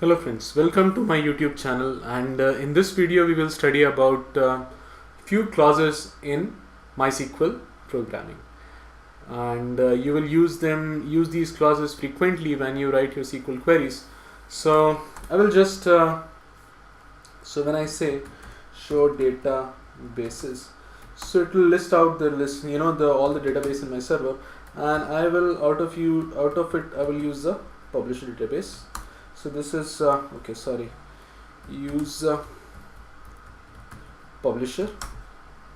Hello friends, welcome to my YouTube channel, and in this video we will study about few clauses in MySQL programming, and you will use these clauses frequently when you write your SQL queries. So I will just so when I say show databases, so it will list out the list, all the database in my server, and I will out of it I will use the publisher database. So this is use publisher.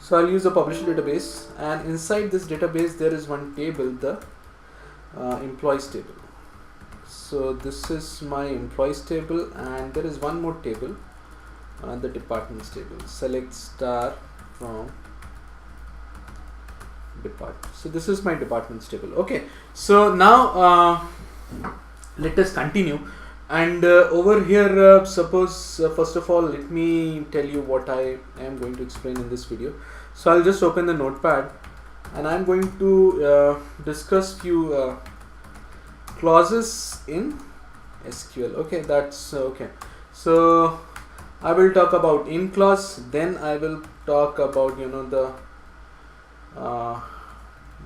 So I'll use a publisher database, and inside this database there is one table, the employees table. So this is my employees table, and there is one more table, the departments table. Select star from department. So this is my departments table. Okay, so now let us continue. And over here, suppose first of all, let me tell you what I am going to explain in this video. So I'll just open the notepad, and I'm going to discuss few clauses in SQL. Okay, that's okay. So I will talk about in clause, then I will talk about the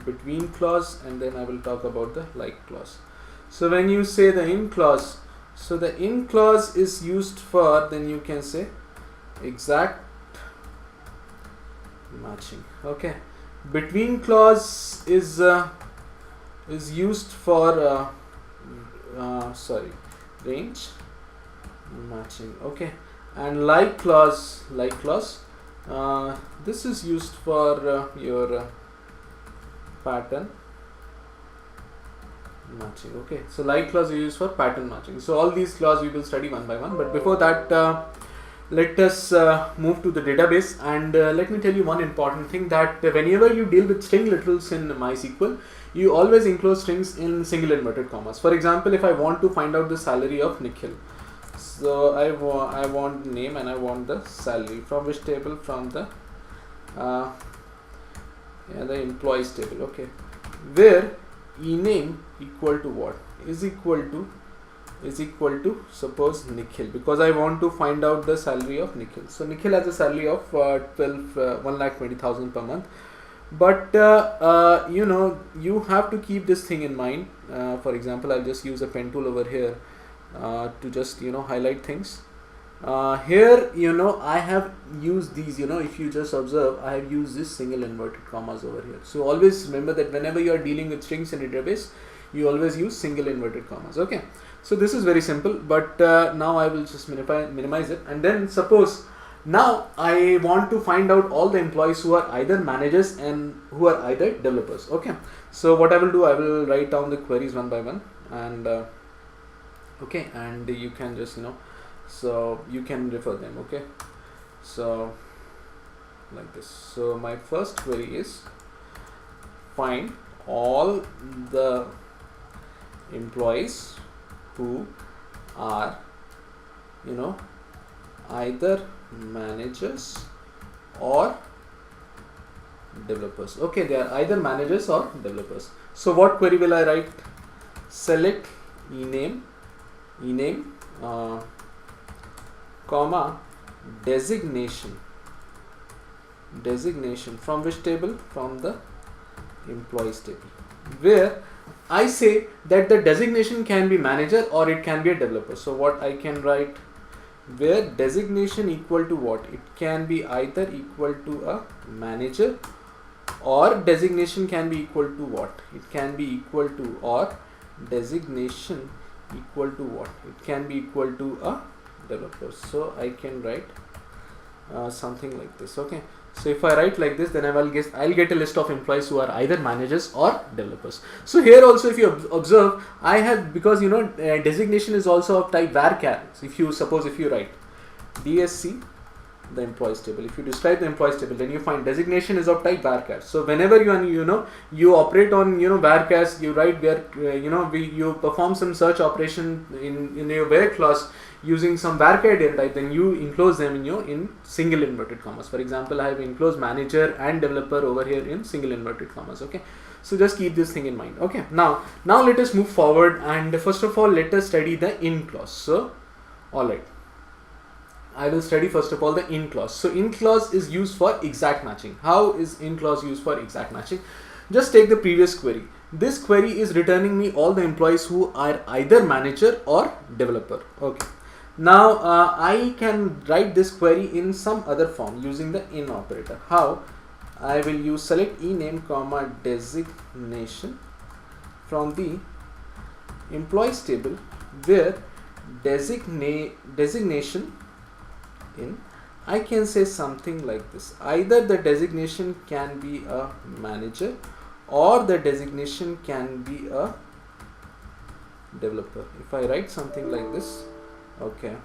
between clause, and then I will talk about the like clause. So when you say the in clause, so the in clause is used for, then you can say exact matching. Okay, between clause is used for range matching. Okay, and like clause this is used for your pattern matching. Okay, so like clause is used for pattern matching. So all these clauses we will study one by one, but before that let us move to the database, and let me tell you one important thing, that whenever you deal with string literals in MySQL, you always enclose strings in single inverted commas. For example, if I want to find out the salary of Nikhil, so I want name and I want the salary. From which table? From the the employees table. Okay, where ename equal to what is equal to suppose Nikhil, because I want to find out the salary of Nikhil. So Nikhil has a salary of 1,20,000 per month, but you have to keep this thing in mind. For example, I'll just use a pen tool over here to just highlight things. Here I have used these, if you just observe, I have used this single inverted commas over here. So always remember that whenever you are dealing with strings in a database, you always use single inverted commas. Okay, so this is very simple, but now I will just minimize it, and then suppose now I want to find out all the employees who are either managers and who are either developers. Okay, so what I will do, I will write down the queries one by one, and okay, and you can just so you can refer them. Okay, so like this. So my first query is find all the employees who are either managers or developers. Okay, they are either managers or developers. So what query will I write? Select ename comma designation. From which table? From the employees table, where I say that the designation can be manager or it can be a developer. So what I can write, where designation equal to what? It can be either equal to a manager, or designation can be equal to what? It can be equal to, or designation equal to what? It can be equal to a developer. So I can write something like this. Okay, so if I write like this, then I'll get a list of employees who are either managers or developers. So here also, if you observe, I have, because designation is also of type varchar. So if you write DSC the employees table, if you describe the employees table, then you find designation is of type varchar. So whenever you operate on varchars, you write where you perform some search operation in your where clause using some varchar data type, then you enclose them in single inverted commas. For example, I have enclosed manager and developer over here in single inverted commas. Okay, so just keep this thing in mind. Okay, now let us move forward, and first of all let us study the in clause. So Alright, I will study first of all the in clause. So in clause is used for exact matching. How is in clause used for exact matching? Just take the previous query. This query is returning me all the employees who are either manager or developer. Okay. Now I can write this query in some other form using the in operator. How? I will use select ename comma designation from the employees table, where designation in, I can say something like this: either the designation can be a manager or the designation can be a developer. If I write something like this, okay,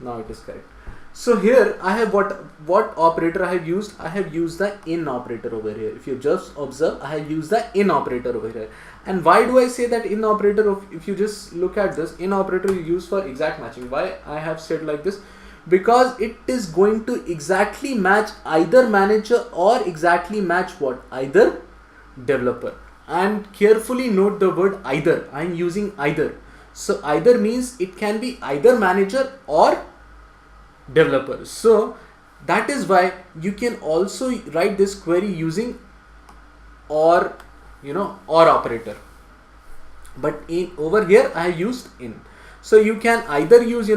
now it is correct. So here I have what operator I have used. I have used the in operator over here. If you just observe, I have used the in operator over here. And why do I say that in operator? If you just look at this, in operator is used for exact matching. Why I have said like this? Because it is going to exactly match either manager or exactly match what? Either developer. And carefully note the word either. I am using either. So either means it can be either manager or developer. So that is why you can also write this query using or, or operator. But in over here I have used in. So you can either use,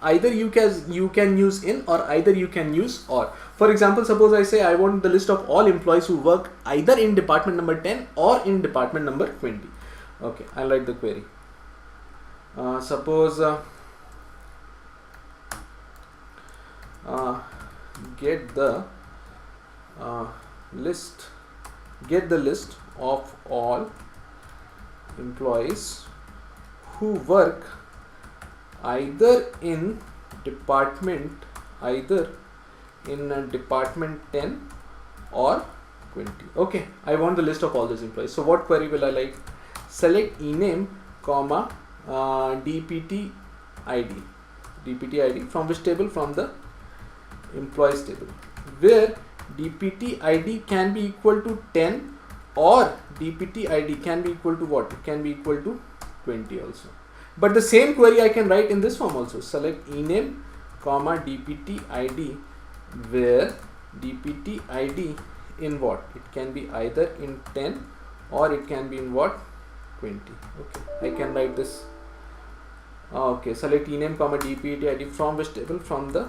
either you can use in, or either you can use or. For example, suppose I say I want the list of all employees who work either in department number 10 or in department number 20. Okay, I'll write the query. Suppose get the list of all employees who work either in department 10 or 20. Okay, I want the list of all these employees. So what query will I like? Select ename comma dpt id from which table? From the employees table, where dpt id can be equal to 10 or dpt id can be equal to what? It can be equal to 20 also. But the same query I can write in this form also. Select ename comma dpt id, where dpt id in what? It can be either in 10 or it can be in what? 20. Okay, I can write this. Okay, select ename comma dpt id from which table? From the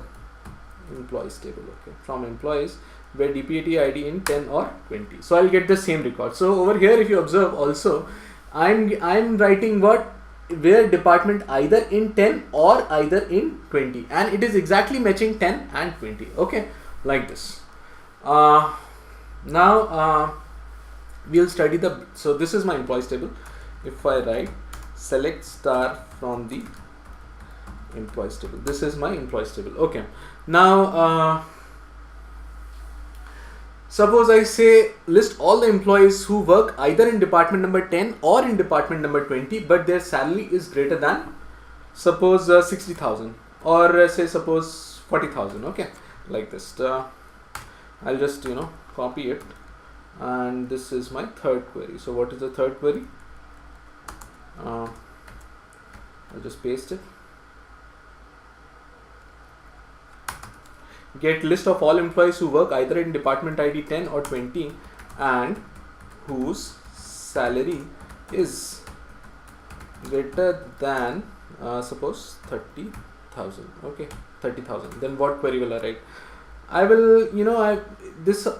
employees table. Okay, from employees, where dpt id in 10 or 20. So I'll get the same record. So over here, if you observe also, I'm writing what? Where department either in 10 or either in 20, and it is exactly matching 10 and 20. Okay, like this. Now we'll study the. So this is my employees table. If I write select star from the employees table, this is my employees table. Okay, now suppose I say list all the employees who work either in department number 10 or in department number 20, but their salary is greater than, suppose 60,000, or say suppose 40,000. Okay, like this. I'll just copy it, and this is my third query. So what is the third query? I'll just paste it. Get list of all employees who work either in department ID 10 or 20 and whose salary is greater than suppose 30,000. Okay, 30,000. Then what query will I write? I will,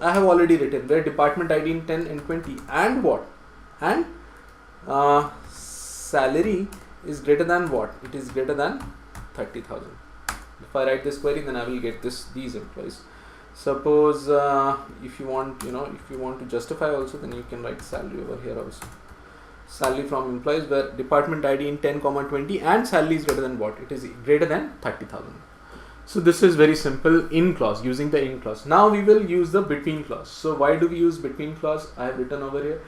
I have already written where department ID in 10 and 20 and what? And salary is greater than what? It is greater than 30,000. If I write this query, then I will get these employees. Suppose if you want, if you want to justify also, then you can write salary over here also. Salary from employees where department ID in 10, 20 and salary is greater than what? It is greater than 30,000. So this is very simple in clause, using the in clause. Now we will use the between clause. So why do we use between clause? I have written over here.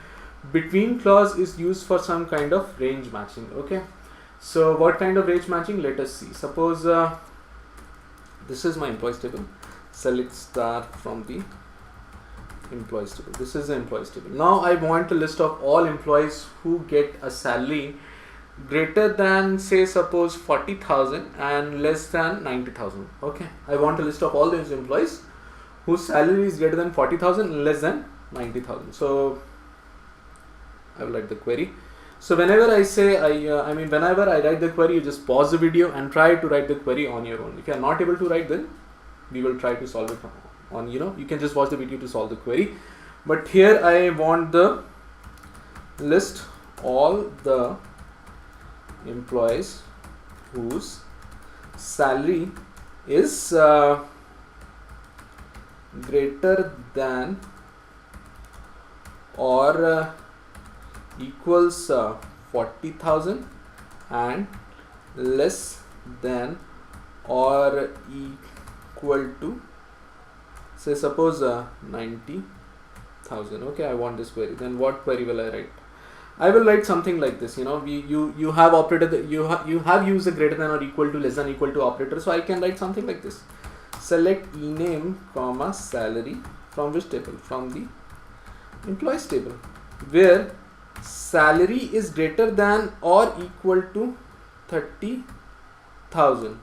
Between clause is used for some kind of range matching. Okay. So what kind of range matching? Let us see. Suppose this is my employees table. Select star from the employees table. This is the employees table. Now I want a list of all employees who get a salary greater than, say, suppose 40,000 and less than 90,000. Okay, I want a list of all those employees whose salary is greater than 40,000 and less than 90,000. So I will write the query. So whenever I say, whenever I write the query, you just pause the video and try to write the query on your own. If you are not able to write, then we will try to solve it on, you can just watch the video to solve the query. But here I want the list all the employees whose salary is greater than or equals 40,000 and less than or equal to, say, suppose 90,000. Okay, I want this query. Then what query will I write? I will write something like this. You have operator, you have used a greater than or equal to, less than equal to operator. So I can write something like this: select ename comma salary from which table? From the employees table, where salary is greater than or equal to 30,000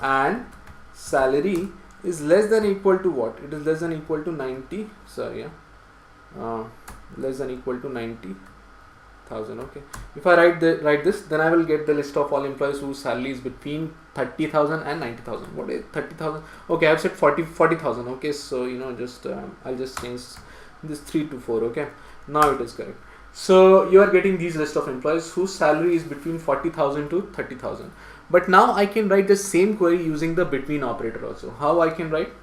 and salary is less than equal to what? It is less than equal to 90. Sorry, less than equal to 90,000. Okay, if I write this, then I will get the list of all employees whose salary is between 30,000 and 90,000. What is 30,000? Okay, I have said 40,000. Okay, so I'll just change this 3 to 4. Okay, now it is correct. So you are getting these list of employees whose salary is between 40,000 to 30,000. But now I can write the same query using the between operator also. How I can write?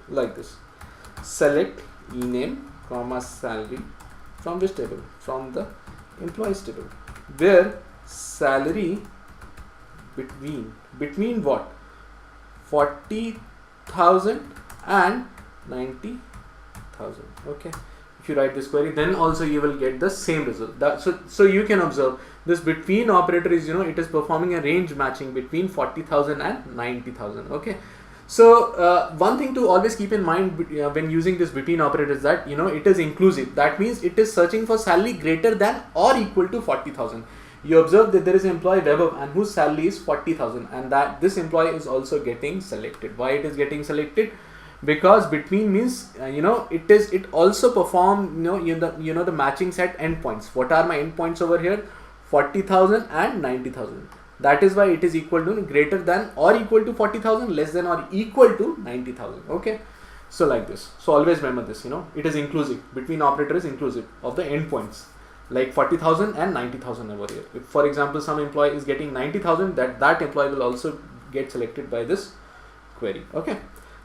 Like this: select ename comma salary from which table? From the employees table, where salary between what? 40,000 and 90,000. Okay, if you write this query, then also you will get the same result. So you can observe this between operator is, it is performing a range matching between 40,000 and 90,000. Okay, so one thing to always keep in mind when using this between operator is that it is inclusive. That means it is searching for salary greater than or equal to 40,000. You observe that there is an employee web and whose salary is 40,000, and that this employee is also getting selected. Why it is getting selected? Because between means it also perform the matching set endpoints. What are my endpoints over here? 40,000 and 90,000. That is why it is equal to greater than or equal to 40,000, less than or equal to 90,000. Okay, so like this. So always remember this. It is inclusive. Between operator is inclusive of the endpoints, like 40,000 and 90,000 over here. If, for example, some employee is getting 90,000, that employee will also get selected by this query. Okay.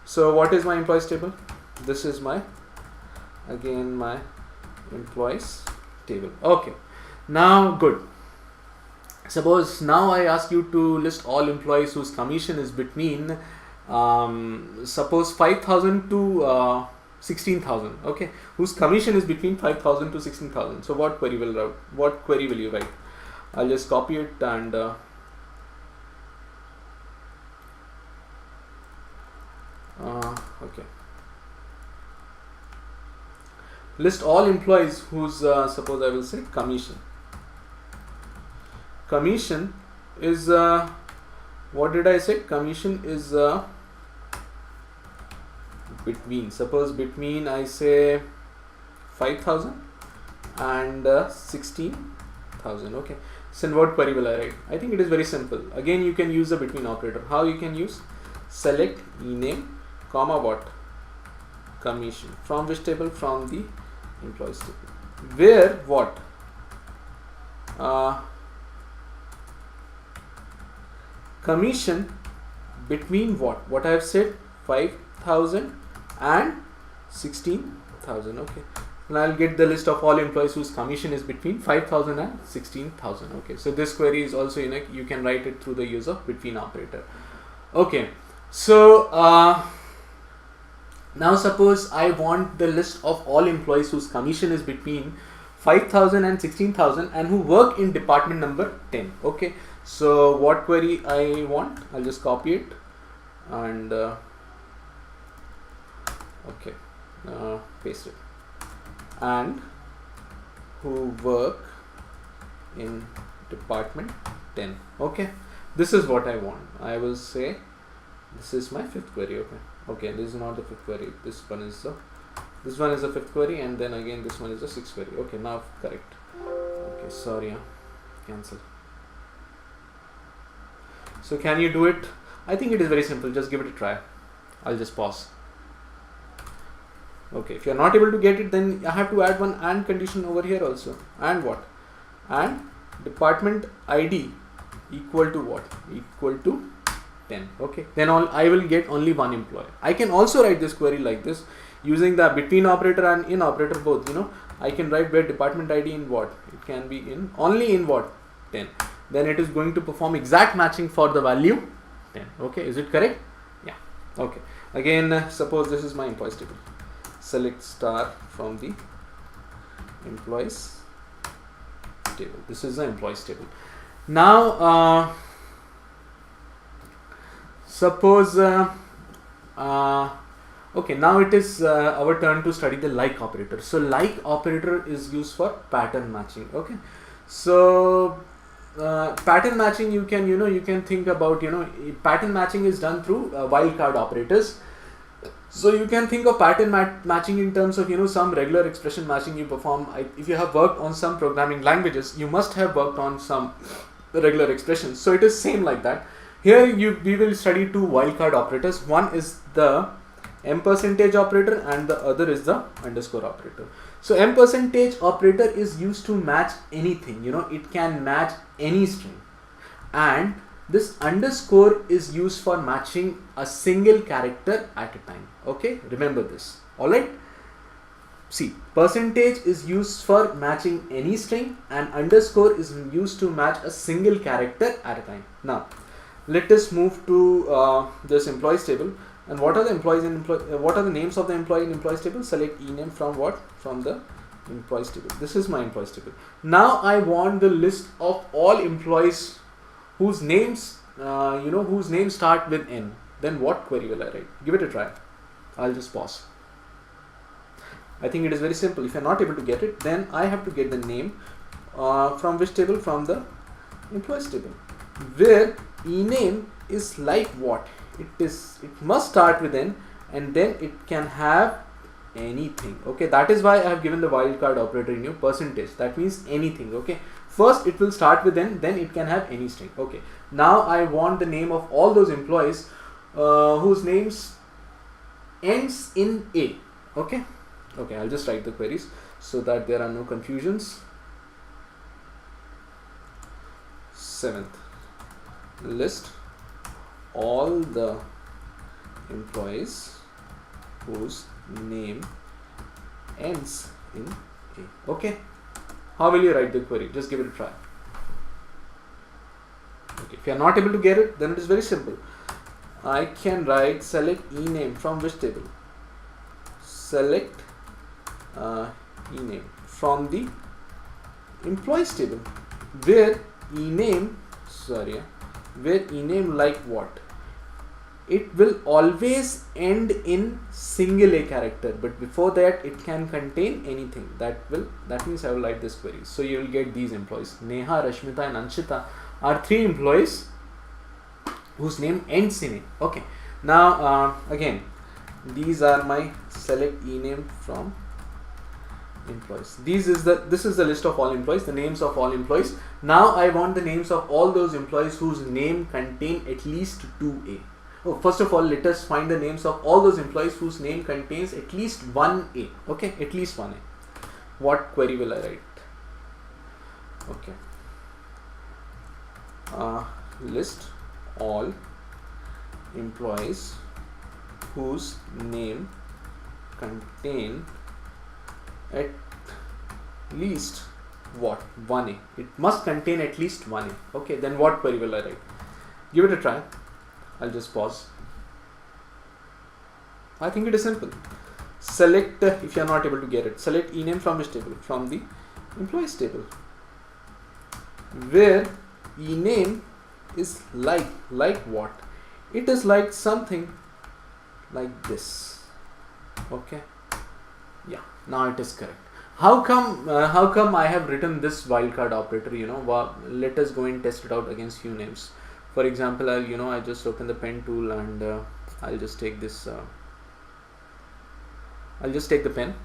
So what is my employees table? This is my employees table. Okay, now good. Suppose now I ask you to list all employees whose commission is between suppose 5,000 to 16,000. Okay, whose commission is between 5,000 to 16,000. So what query will you write? I'll just copy it and okay, list all employees whose suppose I will say commission is what did I say? Commission is between, suppose between I say 5,000 and 16,000. Okay, so what query will I write? I think it is very simple. Again, you can use the between operator. How you can use? Select ename comma what? Commission. From which table? From the employees table, where what? Commission between what I have said, 5,000 and 16,000. Okay, and I'll get the list of all employees whose commission is between 5,000 and 16,000. Okay, so this query is also you can write it through the use of between operator. Okay, so now suppose I want the list of all employees whose commission is between 5,000 and 16,000 and who work in department number 10. Okay, so what query I want? I'll just copy it and okay, paste it. And who work in department 10. Okay, this is what I want. I will say this is my fifth query. Okay, this is not the fifth query. This one is the fifth query, and then again this one is the sixth query. Okay, now correct. Okay, sorry, cancel. So can you do it? I think it is very simple. Just give it a try. I'll just pause. Okay, if you're not able to get it, then I have to add one AND condition over here also. And what? And department ID equal to what? Equal to 10. Okay, then I will get only one employee. I can also write this query like this using the between operator and in operator both. I can write where department ID in what? It can be in only in what? 10. Then it is going to perform exact matching for the value 10. Okay, is it correct? Yeah. Okay. Again, suppose this is my employees table. Select star from the employees table. This is the employees table. Now, suppose, okay, now it is our turn to study the like operator. So like operator is used for pattern matching. Okay, so pattern matching, you can think about, pattern matching is done through wildcard operators. So you can think of pattern matching in terms of, some regular expression matching you perform. If you have worked on some programming languages, you must have worked on some regular expressions. So it is same like that. Here we will study two wildcard operators. One is the %, operator and the other is the underscore operator. So %, operator is used to match anything, it can match any string, and this underscore is used for matching a single character at a time. Okay, remember this. Alright, see, percentage is used for matching any string and underscore is used to match a single character at a time. Now let us move to this employees table. And what are the employees in what are the names of the employee in employees table? Select ename from what? From the employees table. This is my employees table. Now I want the list of all employees whose names whose names start with N. Then what query will I write? Give it a try. I'll just pause. I think it is very simple. If you're not able to get it, then I have to get the name from which table? From the employees table, where ename is like what? It must start with N and then it can have anything. Okay, that is why I have given the wildcard operator in your %. That means anything. Okay, first it will start with N, then it can have any string. Okay, now I want the name of all those employees whose names ends in A. Okay, I'll just write the queries so that there are no confusions. 7th, list all the employees whose name ends in A. Okay, how will you write the query? Just give it a try. Okay, if you are not able to get it, then it is very simple. I can write select ename from which table? Select ename from the employees table, where ename like what? It will always end in single A character, but before that it can contain anything. That means I will write this query. So you will get these employees. Neha, Rashmita and Anshita are 3 employees whose name ends in A. Okay, now again, these are my select ename from employees. This is the list of all employees, the names of all employees. Now I want the names of all those employees whose name contain at least 2A. Oh, first of all, let us find the names of all those employees whose name contains at least 1A. Okay, at least 1A. What query will I write? Okay, list all employees whose name contain at least what? 1A. It must contain at least 1A. Okay, then what query will I write? Give it a try. I'll just pause. I think it is simple. Select, if you are not able to get it, select ename from which table? From the employees table, where ename is like what? It is like something like this. Okay, yeah, now it is correct. How come I have written this wildcard operator? Let us go and test it out against few names. For example, I just open the pen tool and I'll just take this. I'll just take the pen,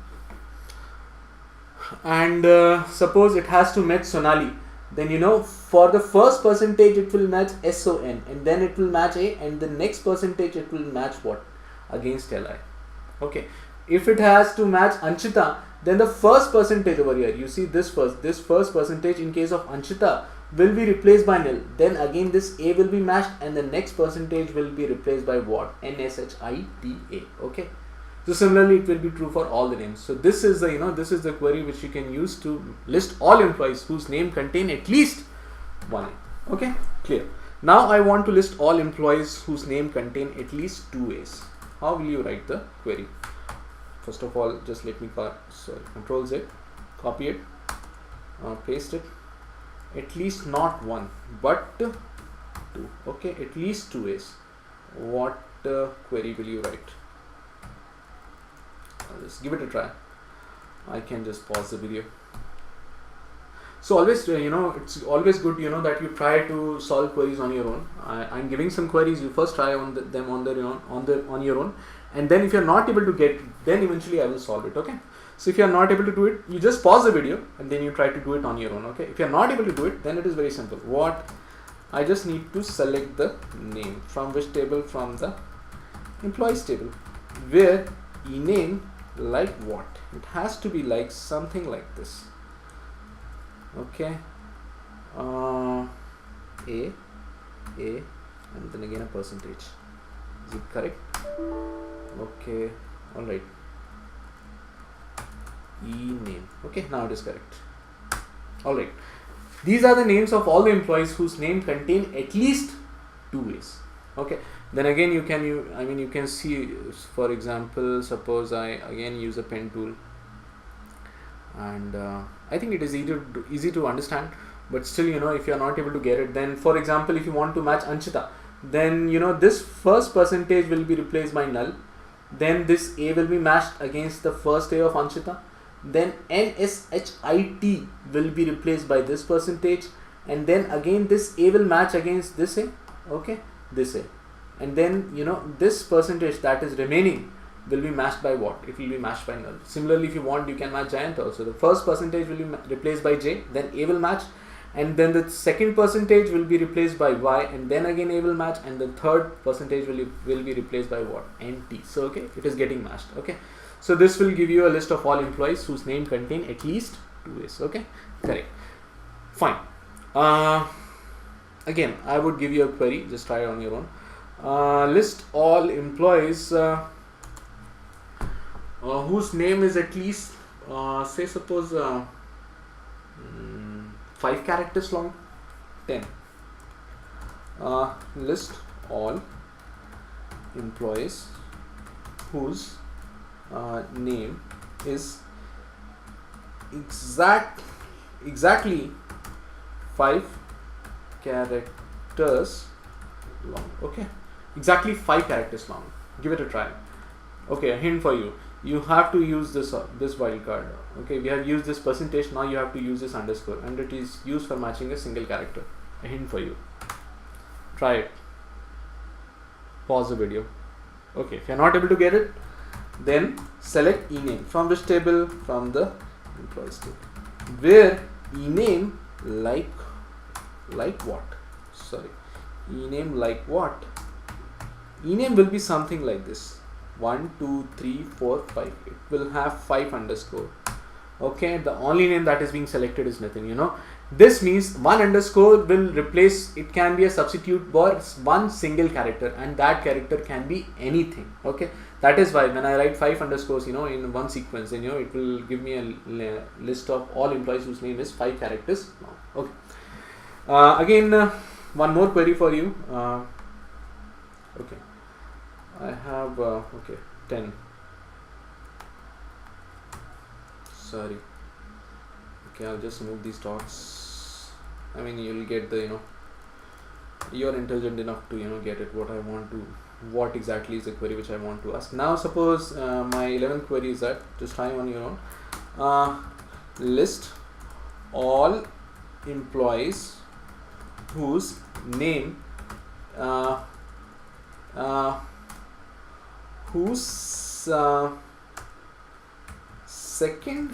and suppose it has to match Sonali. Then for the first percentage it will match SON, and then it will match A, and the next percentage it will match what? Against LI. Okay. If it has to match Anshita, then the first percentage over here, you see this first percentage in case of Anshita will be replaced by nil. Then again this A will be matched, and the next percentage will be replaced by what? NSHITA. Okay. So similarly it will be true for all the names. So this is the query which you can use to list all employees whose name contain at least one A. Okay, clear. Now I want to list all employees whose name contain at least two A's. How will you write the query? First of all, just let me Control Z, copy it, paste it. At least not one, but two. Okay, at least two A's. What query will you write? I'll just give it a try. I can just pause the video. So always, it's always good, that you try to solve queries on your own. I'm giving some queries. You first try them on your own, and then if you're not able to get, then eventually I will solve it. Okay. So if you're not able to do it, you just pause the video and then you try to do it on your own. Okay. If you're not able to do it, then it is very simple. I just need to select the name from which table? From the employees table, where ename like what? It has to be like something like this. Okay. A, and then again a percentage. Is it correct? Okay. All right. Ename. Okay. Now it is correct. All right. These are the names of all the employees whose name contain at least two ways. Okay. Then again you can see, for example, suppose I again use a pen tool, and I think it is easy to understand, but still, if you are not able to get it, then for example, if you want to match Anshita, then this first percentage will be replaced by null, then this A will be matched against the first A of Anshita, then NSHIT will be replaced by this percentage, and then again this A will match against this A. Okay, this A. And then this percentage that is remaining will be matched by what? It will be matched by null. Similarly, if you want, you can match Jayant also. The first percentage will be replaced by J, then A will match, and then the second percentage will be replaced by Y, and then again A will match, and the third percentage will be replaced by what? NT. So okay, it is getting matched. Okay, so this will give you a list of all employees whose name contain at least two A's. Okay, correct. Fine. Again, I would give you a query. Just try it on your own. List all employees whose name is at least say suppose 5 characters long. 10. List all employees whose name is exactly 5 characters long. Okay, exactly 5 characters long. Give it a try. Okay, a hint for you. You have to use this wildcard. Okay, we have used this percentage. Now you have to use this underscore, and it is used for matching a single character. A hint for you. Try it. Pause the video. Okay, if you are not able to get it, then select ename. From which table? From the employees table. Where ename like what? Sorry. Ename like what? Ename will be something like this. 1, 2, 3, 4, 5. It will have 5 underscore. Okay, the only name that is being selected is nothing. This means 1 underscore will replace, it can be a substitute for one single character, and that character can be anything. Okay, that is why when I write 5 underscores in one sequence, then it will give me a list of all employees whose name is 5 characters long. Okay, again one more query for you. Okay, I have 10. Sorry. Okay, I'll just remove these dots. You'll get the you're intelligent enough to get it. What exactly is the query which I want to ask. Now suppose my 11th query is that, just try on your own. list all employees whose name whose second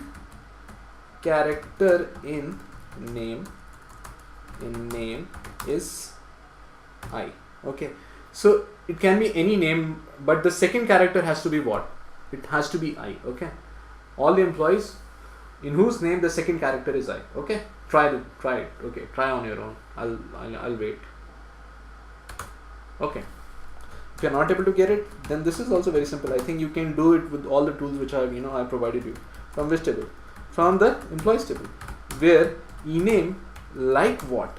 character in name is I. Okay, so it can be any name, but the second character has to be what? It has to be I. Okay, all the employees in whose name the second character is I. Okay, try it. Okay, try on your own. I'll wait. Okay, if you're not able to get it, then this is also very simple. I think you can do it with all the tools which I provided you. From which table? From the employees table, where ename like what?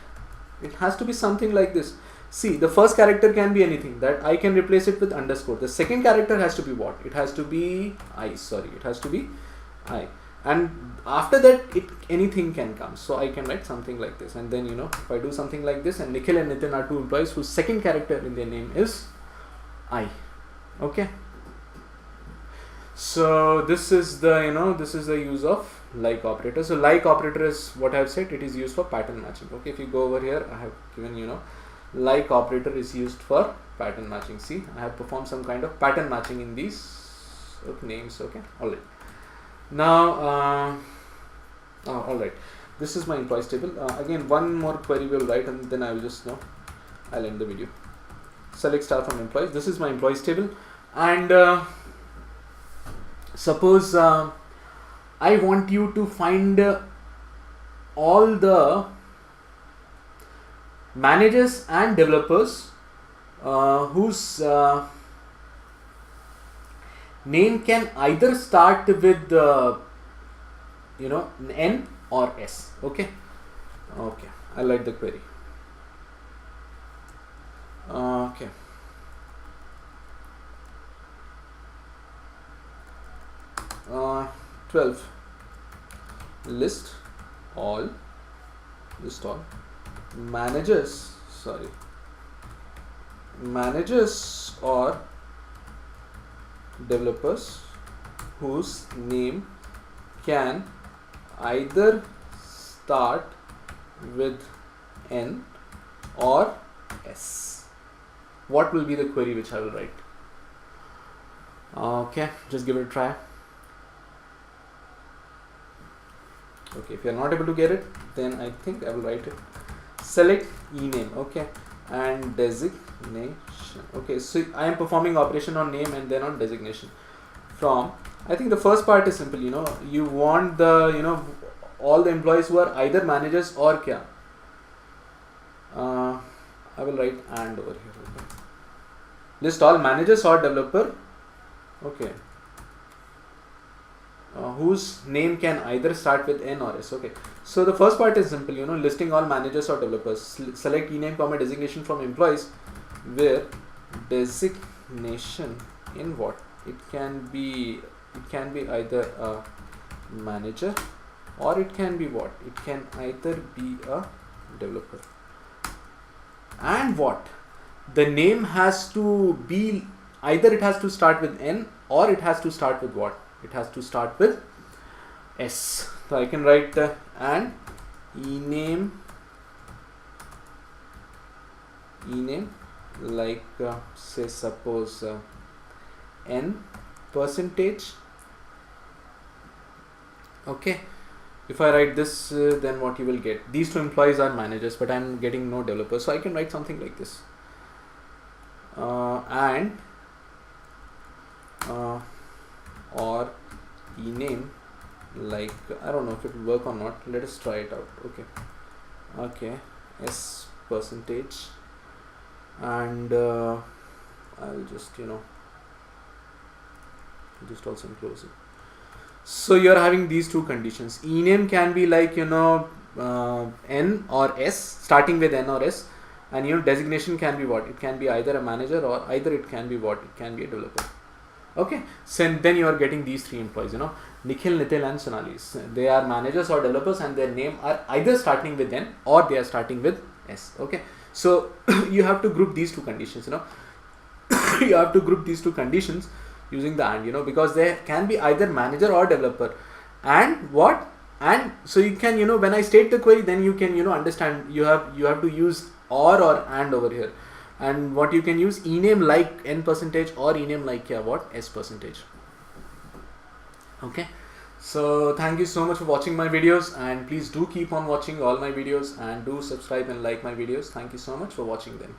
It has to be something like this. See, the first character can be anything, that I can replace it with underscore. The second character has to be what? It has to be I. Sorry, it has to be I. And after that, anything can come. So I can write something like this. And then, if I do something like this, and Nikhil and Nitin are two employees whose second character in their name is I. Okay. So this is the, this is the use of like operator. So like operator is what I have said, it is used for pattern matching. Okay, if you go over here, I have given, like operator is used for pattern matching. See, I have performed some kind of pattern matching in these names. Okay, alright. Now, alright, this is my employees table. Again, one more query will write, and then I will just I'll end the video. Select star from employees. This is my employees table, and suppose I want you to find all the managers and developers whose name can either start with N or S. Okay, I like the query. Okay, uh, 12 list all managers or developers whose name can either start with N or S. What will be the query which I will write? Okay, just give it a try. Okay, if you are not able to get it, then I think I will write it. Select ename, okay, and designation. Okay, so I am performing operation on name and then on designation. From, I think the first part is simple. You want the all the employees who are either managers or kya. I will write and over here. Okay. List all managers or developer. Okay. Whose name can either start with N or S. Okay, so the first part is simple, listing all managers or developers. Select ename comma designation from employees, where designation in what? It can be either a manager or it can be what? It can either be a developer. And what? The name has to be either it has to start with N or it has to start with what? It has to start with S. So I can write and ename like say suppose N percentage. Okay, if I write this, then what you will get? These two employees are managers, but I'm getting no developers, so I can write something like this. Or ename like, I don't know if it will work or not. Let us try it out. Okay, S percentage, and I'll just just also enclose it. So you're having these two conditions. Ename can be like N or S, starting with N or S, and designation can be what? It can be either a manager or either it can be what? It can be a developer. Okay, so then you are getting these three employees, Nikhil, Nitin and Sonali. They are managers or developers, and their name are either starting with N or they are starting with S. Okay, so you have to group these two conditions, you have to group these two conditions using the AND, because there can be either manager or developer, and what? And so you can, you know, when I state the query, then you can, you know, understand you have to use or and over here. And what you can use ename like n percentage or ename like what s percentage. Okay, so thank you so much for watching my videos, and please do keep on watching all my videos and do subscribe and like my videos. Thank you so much for watching them.